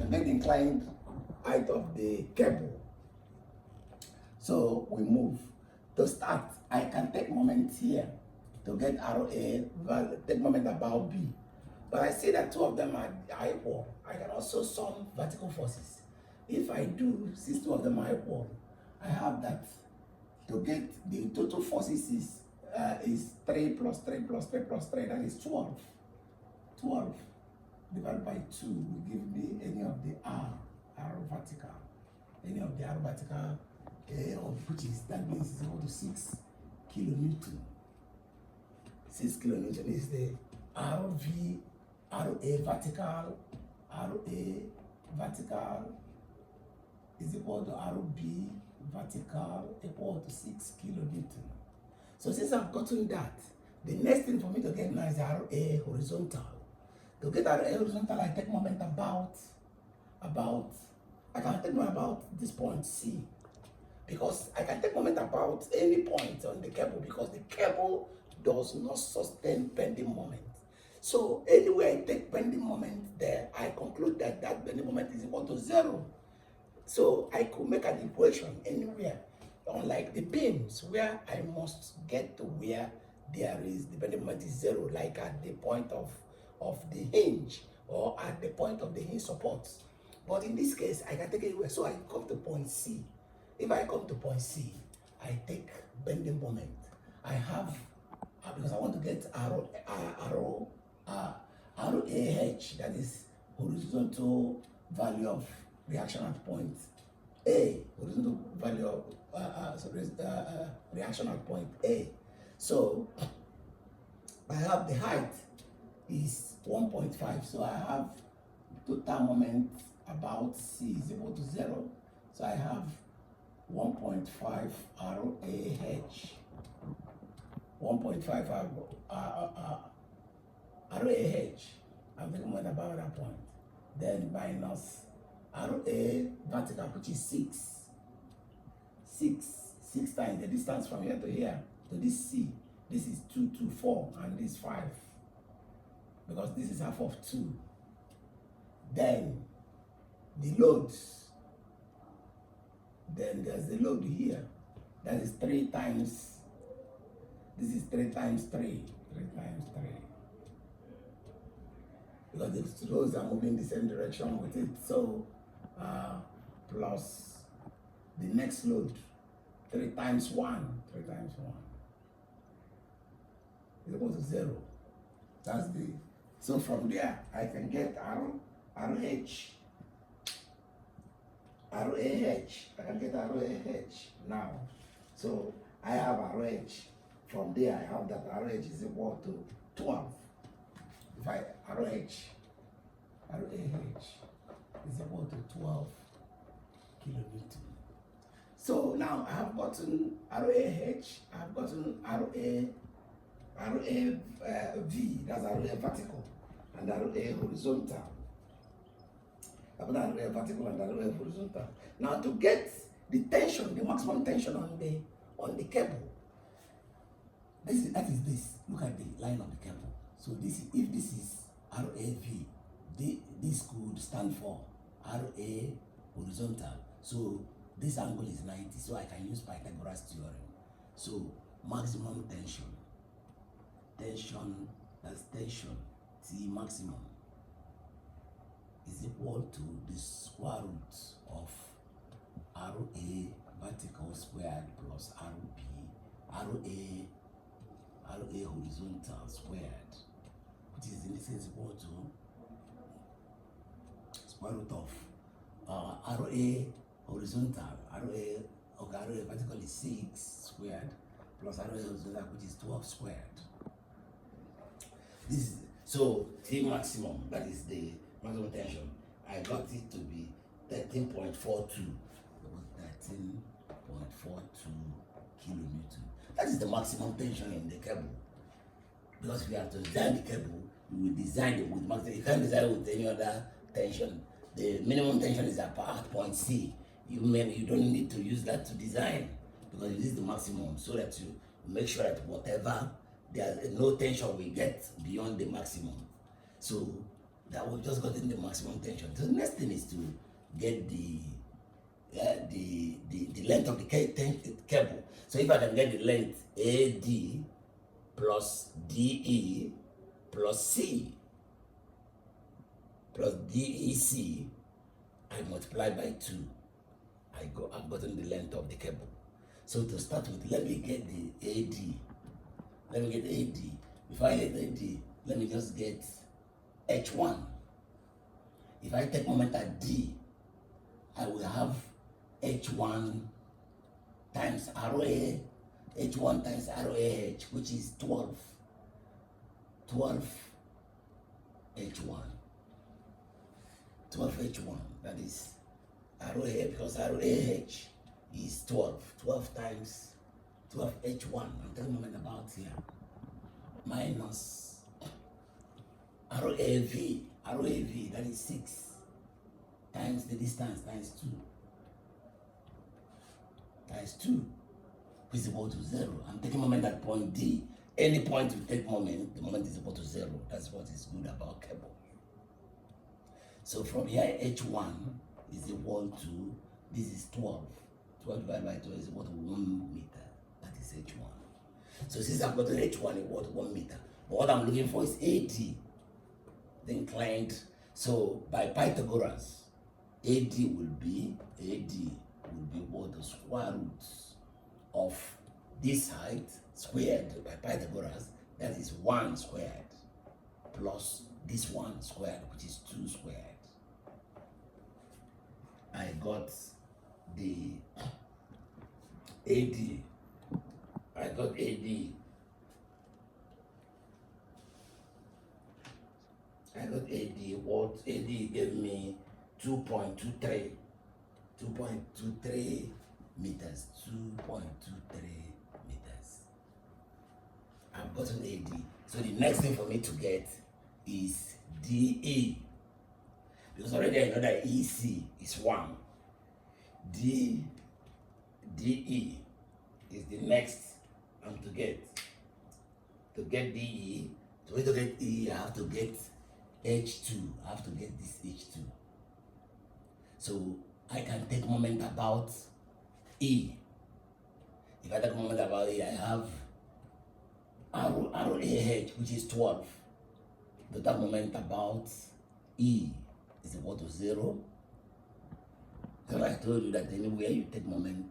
and get the inclined height of the cable. So we move. To start, I can take moment here to get RA, take moment about B. But I see that two of them are equal. I can also sum vertical forces. If I do, since two of them are equal, I have that to get the total forces is 3 plus 3 plus 3 plus 3, that is 12. 12 divided by 2 will give me any of the R vertical. Any of the R vertical, which is, that means it's equal to 6 kilonewton. 6 kilonewton is the RV, RA vertical is equal to RB vertical equal to 6 kilonewton. So since I've gotten that, the next thing for me to get now is RA horizontal. To get RA horizontal, I take moment about I can take moment about this point C, because I can take moment about any point on the cable, because the cable does not sustain bending moment. So anywhere I take bending moment there, I conclude that that bending moment is equal to 0. So I could make an equation anywhere, unlike the beams where I must get to where there is the bending moment is 0, like at the point of the hinge or at the point of the hinge supports. But in this case, I can take it anywhere. So I come to point C. If I come to point C, I take bending moment. I have, because I want to get RAH, that is horizontal value of reaction at point A, horizontal value of reaction at point A. So I have the height is 1.5, so I have total moment about C is equal to 0. So I have 1.5 RAH, 1.5 RAH, I'm thinking about that point. Then minus RA vertical, which is 6 times the distance from here to here to this C. This is 2 to 4, and this 5, because this is half of 2. Then the loads. Then there's the load here. That is 3 times. This is 3 times 3. 3 times 3. Because the loads are moving the same direction with it. So plus the next load, 3 times 1. 3 times 1 is equal to 0. That's the, so from there I can get RAH. I can get RAH now. So I have RAH. From there I have that RAH is equal to 12. If I RAH is equal to 12 kilonewton. So now I have gotten RAH, I have gotten V, that's RA vertical, and RA horizontal. I've got RA vertical and RA horizontal. Now to get the tension, the maximum tension on the cable, that is this. Look at the line of the cable. So this is, if this is RAV, this could stand for RA horizontal. So this angle is 90, so I can use Pythagoras theorem. So maximum tension, that's tension, T maximum, is equal to the square root of RA vertical squared plus RA horizontal squared, which is in this case equal to square root of RA horizontal, RA vertical is 6 squared plus RA horizontal, which is 12 squared. This is, so T maximum, that is the maximum tension, I got it to be 13.42. 13.42 kilonewton. That is the maximum tension in the cable. Because if you have to design the cable, you will design it with maximum. You can't design it with any other tension. The minimum tension is at point C. You don't need to use that to design, because this is the maximum, so that you make sure that whatever, there's no tension we get beyond the maximum. So that we've just gotten the maximum tension. So the next thing is to get the length of the cable. So if I can get the length AD plus DE plus C plus DEC, I multiply by 2. I've gotten the length of the cable. So to start with, let me get the AD. Let me get AD. Before I get AD, let me just get H1. If I take moment at D, I will have H1 times ROA, H1 times ROAH, which is 12. 12 H1. 12 H1, that is ROA, because ROAH is 12. 12 times 12 H1, I'm talking moment about here, minus ROAV, that is 6 times the distance times 2, which is equal to 0. I'm taking moment at point D. Any point you take moment, the moment is equal to 0. That's what is good about cable. So from here, H1 is equal to, this is 12. 12 divided by 12 is equal to 1 meter. That is H1. So since I've got an H1 equal to 1 meter, but what I'm looking for is AD, the inclined. So by Pythagoras, AD will be equal to square root of this height squared by Pythagoras, that is 1 squared, plus this 1 squared, which is 2 squared. I got the AD. What AD gave me 2.23 meters. 2.23 meters. I've gotten AD. So the next thing for me to get is DE. Because already I know that EC is 1. DE is the next I'm to get. To get DE, to get E, I have to get H2. I have to get this H2. So I can take moment about E. If I take moment about E, I have ROAH, which is 12. To that moment about E is equal to 0. So I told you that anywhere you take moment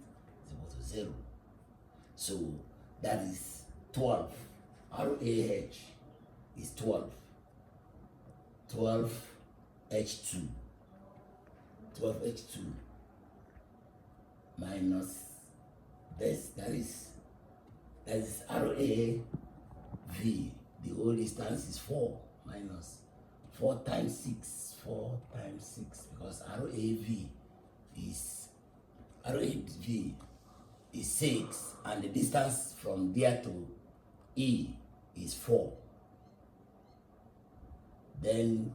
is equal to 0. So that is 12. ROAH is 12. 12 H2. 12 H2 minus this, that is ROAV. The whole distance is 4 minus 4 times 6. 4 times 6, because ROAV is 6, and the distance from there to E is 4. Then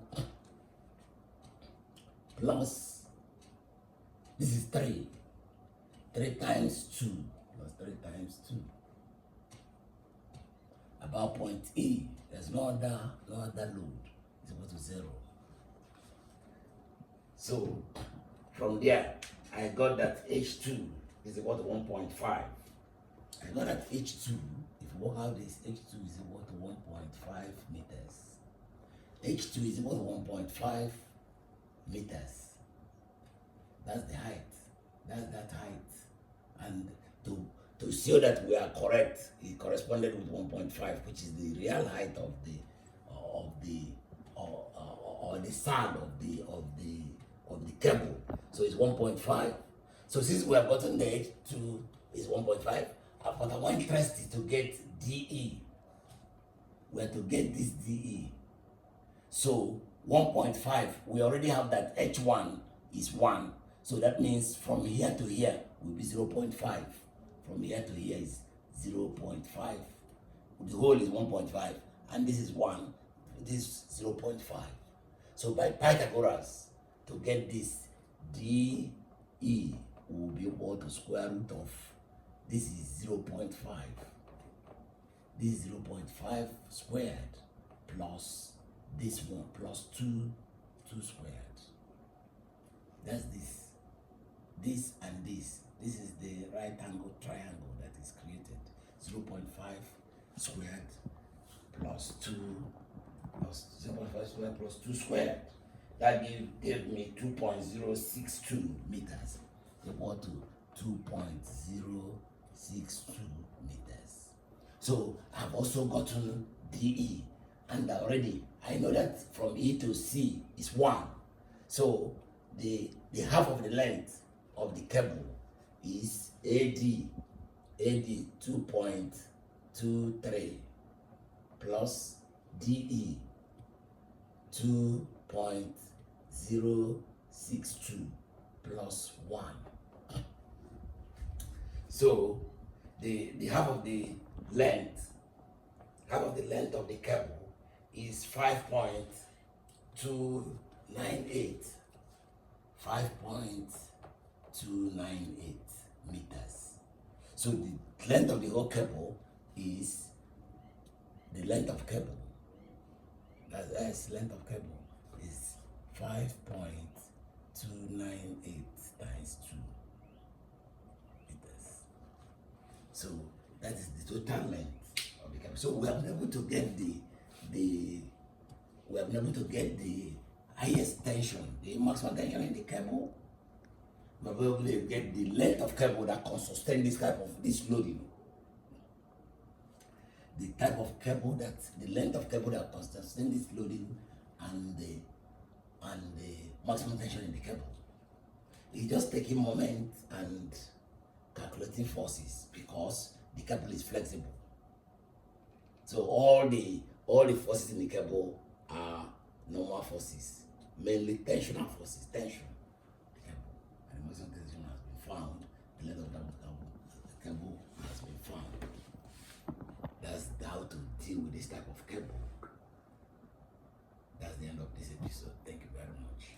plus, this is 3. 3 times 2 plus 3 times 2. About point E, there's no other load. It's equal to 0. So from there, I got that H2 is equal to 1.5. I got that H2, if you work out this, H2 is equal to 1.5 meters. H2 is equal to 1.5 meters. That's the height. That's that height. And to show that we are correct, it corresponded with 1.5, which is the real height of the side of the cable. So it's 1.5. So since we have gotten the H2 is 1.5, I've got one interest to get DE. We have to get this DE. So 1.5, we already have that H1 is 1. So that means from here to here will be 0.5. From here to here is 0.5. The whole is 1.5. And this is 1. This is 0.5. So by Pythagoras, to get this, DE will be equal to square root of, this is 0.5. This is 0.5 squared plus this one plus 2 squared. That's this. This and this. This is the right angle triangle that is created. 0.5 squared plus 2 plus 0.5 squared plus 2 squared. That gave me 2.062 meters, equal to 2.062 meters. So I've also gotten DE, and already I know that from E to C is 1. So the half of the length of the cable is AD 2.23 plus DE 2.062 plus 1. So the half of the length of the cable is 5.298 meters. So the length of the whole cable is the length of cable. That's length of cable is 5.298 times 2 meters. So that is the total length of the cable. So we have been able to get the highest tension, the maximum tension in the cable. We have been able to get the length of cable that can sustain this type of loading. The type of cable the length of cable that can sustain this loading, and the maximum tension in the cable. It's just taking moment and calculating forces, because the cable is flexible. So all the forces in the cable are normal forces, mainly tensional forces, tension. The cable, and the maximum tension has been found. The length of the cable has been found. That's how to deal with this type of cable. That's the end of this episode. Thank you very much.